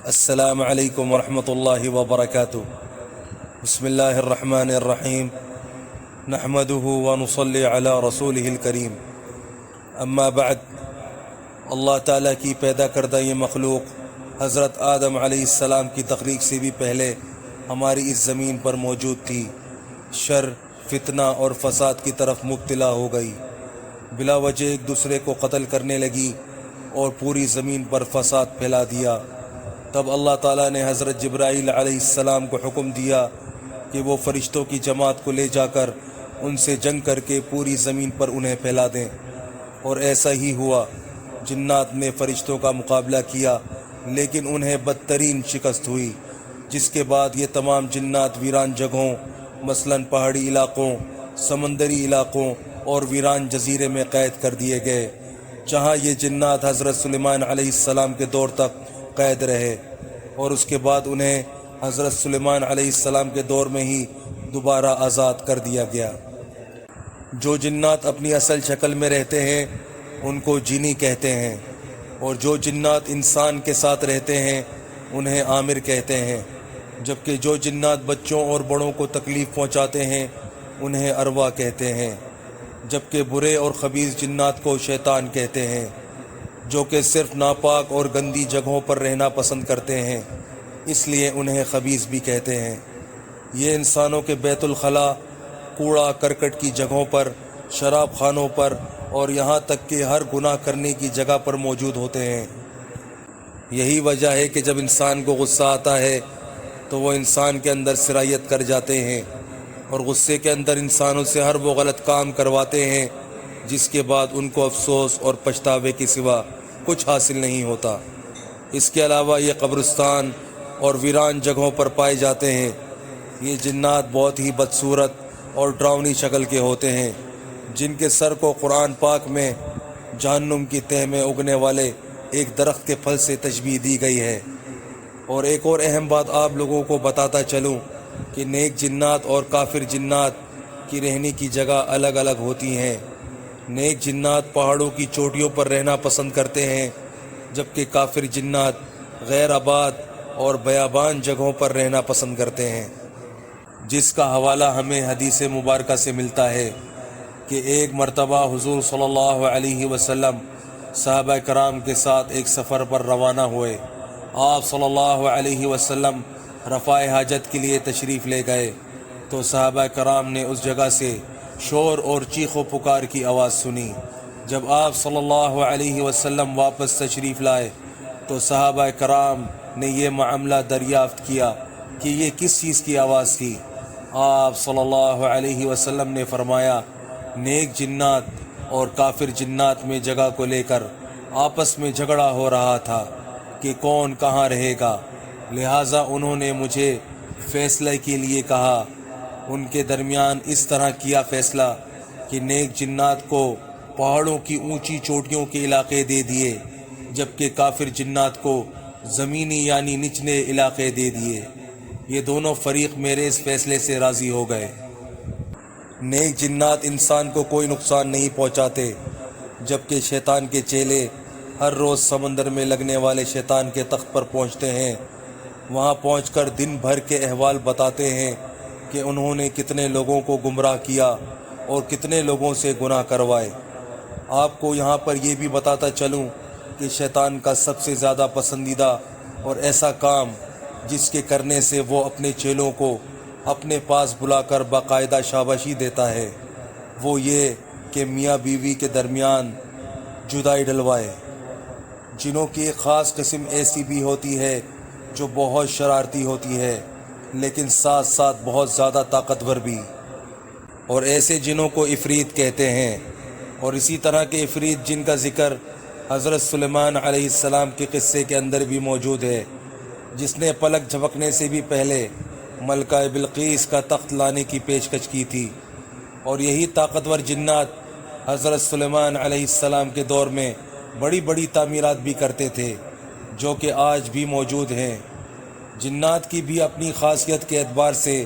السلام علیکم ورحمۃ اللہ وبرکاتہ۔ بسم اللہ الرحمن الرحیم، نحمده ونصلی علی رسولہ الکریم، اما بعد۔ اللہ تعالیٰ کی پیدا کردہ یہ مخلوق حضرت آدم علیہ السلام کی تخلیق سے بھی پہلے ہماری اس زمین پر موجود تھی۔ شر، فتنہ اور فساد کی طرف مبتلا ہو گئی، بلا وجہ ایک دوسرے کو قتل کرنے لگی اور پوری زمین پر فساد پھیلا دیا۔ تب اللہ تعالیٰ نے حضرت جبرائیل علیہ السلام کو حکم دیا کہ وہ فرشتوں کی جماعت کو لے جا کر ان سے جنگ کر کے پوری زمین پر انہیں پھیلا دیں، اور ایسا ہی ہوا۔ جنات نے فرشتوں کا مقابلہ کیا لیکن انہیں بدترین شکست ہوئی، جس کے بعد یہ تمام جنات ویران جگہوں مثلاً پہاڑی علاقوں، سمندری علاقوں اور ویران جزیرے میں قید کر دیے گئے، جہاں یہ جنات حضرت سلیمان علیہ السلام کے دور تک قید رہے، اور اس کے بعد انہیں حضرت سلیمان علیہ السلام کے دور میں ہی دوبارہ آزاد کر دیا گیا۔ جو جنات اپنی اصل شکل میں رہتے ہیں ان کو جینی کہتے ہیں، اور جو جنات انسان کے ساتھ رہتے ہیں انہیں عامر کہتے ہیں، جبکہ جو جنات بچوں اور بڑوں کو تکلیف پہنچاتے ہیں انہیں ارواح کہتے ہیں، جبکہ برے اور خبیث جنات کو شیطان کہتے ہیں، جو کہ صرف ناپاک اور گندی جگہوں پر رہنا پسند کرتے ہیں، اس لیے انہیں خبیث بھی کہتے ہیں۔ یہ انسانوں کے بیت الخلاء، کوڑا کرکٹ کی جگہوں پر، شراب خانوں پر اور یہاں تک کہ ہر گناہ کرنے کی جگہ پر موجود ہوتے ہیں۔ یہی وجہ ہے کہ جب انسان کو غصہ آتا ہے تو وہ انسان کے اندر سرایت کر جاتے ہیں، اور غصے کے اندر انسانوں سے ہر وہ غلط کام کرواتے ہیں جس کے بعد ان کو افسوس اور پچھتاوے کے سوا کچھ حاصل نہیں ہوتا۔ اس کے علاوہ یہ قبرستان اور ویران جگہوں پر پائے جاتے ہیں۔ یہ جنات بہت ہی بدصورت اور ڈراؤنی شکل کے ہوتے ہیں، جن کے سر کو قرآن پاک میں جہنم کی تہہ میں اگنے والے ایک درخت کے پھل سے تشبیہ دی گئی ہے۔ اور ایک اور اہم بات آپ لوگوں کو بتاتا چلوں کہ نیک جنات اور کافر جنات کی رہنے کی جگہ الگ الگ ہوتی ہیں۔ نیک جنات پہاڑوں کی چوٹیوں پر رہنا پسند کرتے ہیں، جبکہ کافر جنات غیر آباد اور بیابان جگہوں پر رہنا پسند کرتے ہیں، جس کا حوالہ ہمیں حدیث مبارکہ سے ملتا ہے کہ ایک مرتبہ حضور صلی اللہ علیہ وسلم صحابہ کرام کے ساتھ ایک سفر پر روانہ ہوئے۔ آپ صلی اللہ علیہ وسلم رفع حاجت کے لیے تشریف لے گئے تو صحابہ کرام نے اس جگہ سے شور اور چیخ و پکار کی آواز سنی۔ جب آپ صلی اللہ علیہ وسلم واپس تشریف لائے تو صحابہ کرام نے یہ معاملہ دریافت کیا کہ یہ کس چیز کی آواز تھی۔ آپ صلی اللہ علیہ وسلم نے فرمایا، نیک جنات اور کافر جنات میں جگہ کو لے کر آپس میں جھگڑا ہو رہا تھا کہ کون کہاں رہے گا، لہٰذا انہوں نے مجھے فیصلے کے لیے کہا۔ ان کے درمیان اس طرح کیا فیصلہ کہ نیک جنات کو پہاڑوں کی اونچی چوٹیوں کے علاقے دے دیے، جبکہ کافر جنات کو زمینی یعنی نچلے علاقے دے دیے۔ یہ دونوں فریق میرے اس فیصلے سے راضی ہو گئے۔ نیک جنات انسان کو کوئی نقصان نہیں پہنچاتے، جبکہ شیطان کے چیلے ہر روز سمندر میں لگنے والے شیطان کے تخت پر پہنچتے ہیں۔ وہاں پہنچ کر دن بھر کے احوال بتاتے ہیں کہ انہوں نے کتنے لوگوں کو گمراہ کیا اور کتنے لوگوں سے گناہ کروائے۔ آپ کو یہاں پر یہ بھی بتاتا چلوں کہ شیطان کا سب سے زیادہ پسندیدہ اور ایسا کام جس کے کرنے سے وہ اپنے چیلوں کو اپنے پاس بلا کر باقاعدہ شاباشی دیتا ہے، وہ یہ کہ میاں بیوی کے درمیان جدائی ڈلوائے۔ جنوں کی ایک خاص قسم ایسی بھی ہوتی ہے جو بہت شرارتی ہوتی ہے لیکن ساتھ ساتھ بہت زیادہ طاقتور بھی، اور ایسے جنوں کو عفریت کہتے ہیں۔ اور اسی طرح کے عفریت جن کا ذکر حضرت سلیمان علیہ السلام کے قصے کے اندر بھی موجود ہے، جس نے پلک جھپکنے سے بھی پہلے ملکہ بلقیس کا تخت لانے کی پیشکش کی تھی۔ اور یہی طاقتور جنات حضرت سلیمان علیہ السلام کے دور میں بڑی بڑی تعمیرات بھی کرتے تھے، جو کہ آج بھی موجود ہیں۔ جنات کی بھی اپنی خاصیت کے اعتبار سے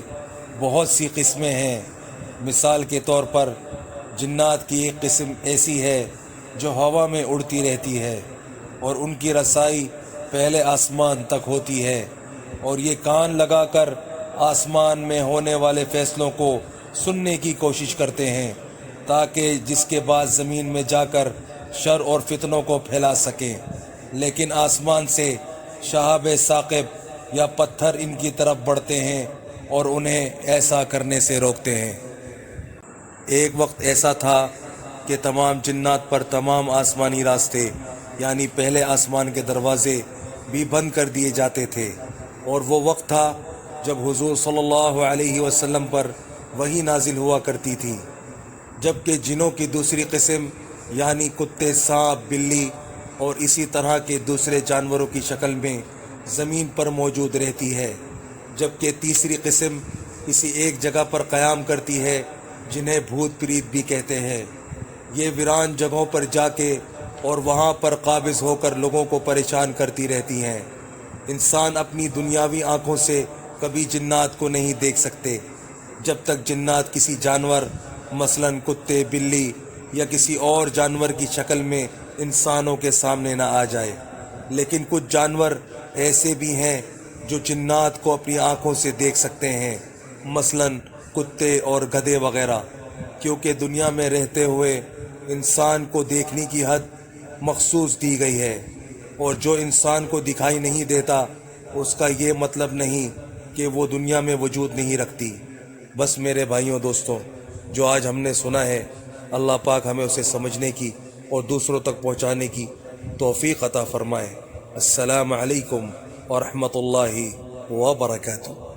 بہت سی قسمیں ہیں۔ مثال کے طور پر جنات کی ایک قسم ایسی ہے جو ہوا میں اڑتی رہتی ہے، اور ان کی رسائی پہلے آسمان تک ہوتی ہے، اور یہ کان لگا کر آسمان میں ہونے والے فیصلوں کو سننے کی کوشش کرتے ہیں، تاکہ جس کے بعد زمین میں جا کر شر اور فتنوں کو پھیلا سکیں، لیکن آسمان سے شہاب ثاقب یا پتھر ان کی طرف بڑھتے ہیں اور انہیں ایسا کرنے سے روکتے ہیں۔ ایک وقت ایسا تھا کہ تمام جنات پر تمام آسمانی راستے یعنی پہلے آسمان کے دروازے بھی بند کر دیے جاتے تھے، اور وہ وقت تھا جب حضور صلی اللہ علیہ وسلم پر وحی نازل ہوا کرتی تھی، جبکہ جنوں کی دوسری قسم یعنی کتے، سانپ، بلی اور اسی طرح کے دوسرے جانوروں کی شکل میں زمین پر موجود رہتی ہے، جبکہ تیسری قسم کسی ایک جگہ پر قیام کرتی ہے جنہیں بھوت پریت بھی کہتے ہیں۔ یہ ویران جگہوں پر جا کے اور وہاں پر قابض ہو کر لوگوں کو پریشان کرتی رہتی ہیں۔ انسان اپنی دنیاوی آنکھوں سے کبھی جنات کو نہیں دیکھ سکتے جب تک جنات کسی جانور مثلاً کتے، بلی یا کسی اور جانور کی شکل میں انسانوں کے سامنے نہ آ جائے، لیکن کچھ جانور ایسے بھی ہیں جو جنات کو اپنی آنکھوں سے دیکھ سکتے ہیں، مثلاً کتے اور گدھے وغیرہ، کیونکہ دنیا میں رہتے ہوئے انسان کو دیکھنے کی حد مخصوص دی گئی ہے، اور جو انسان کو دکھائی نہیں دیتا اس کا یہ مطلب نہیں کہ وہ دنیا میں وجود نہیں رکھتی۔ بس میرے بھائیوں دوستوں، جو آج ہم نے سنا ہے، اللہ پاک ہمیں اسے سمجھنے کی اور دوسروں تک پہنچانے کی توفیق عطا فرمائے۔ السلام علیکم ورحمۃ اللہ وبرکاتہ۔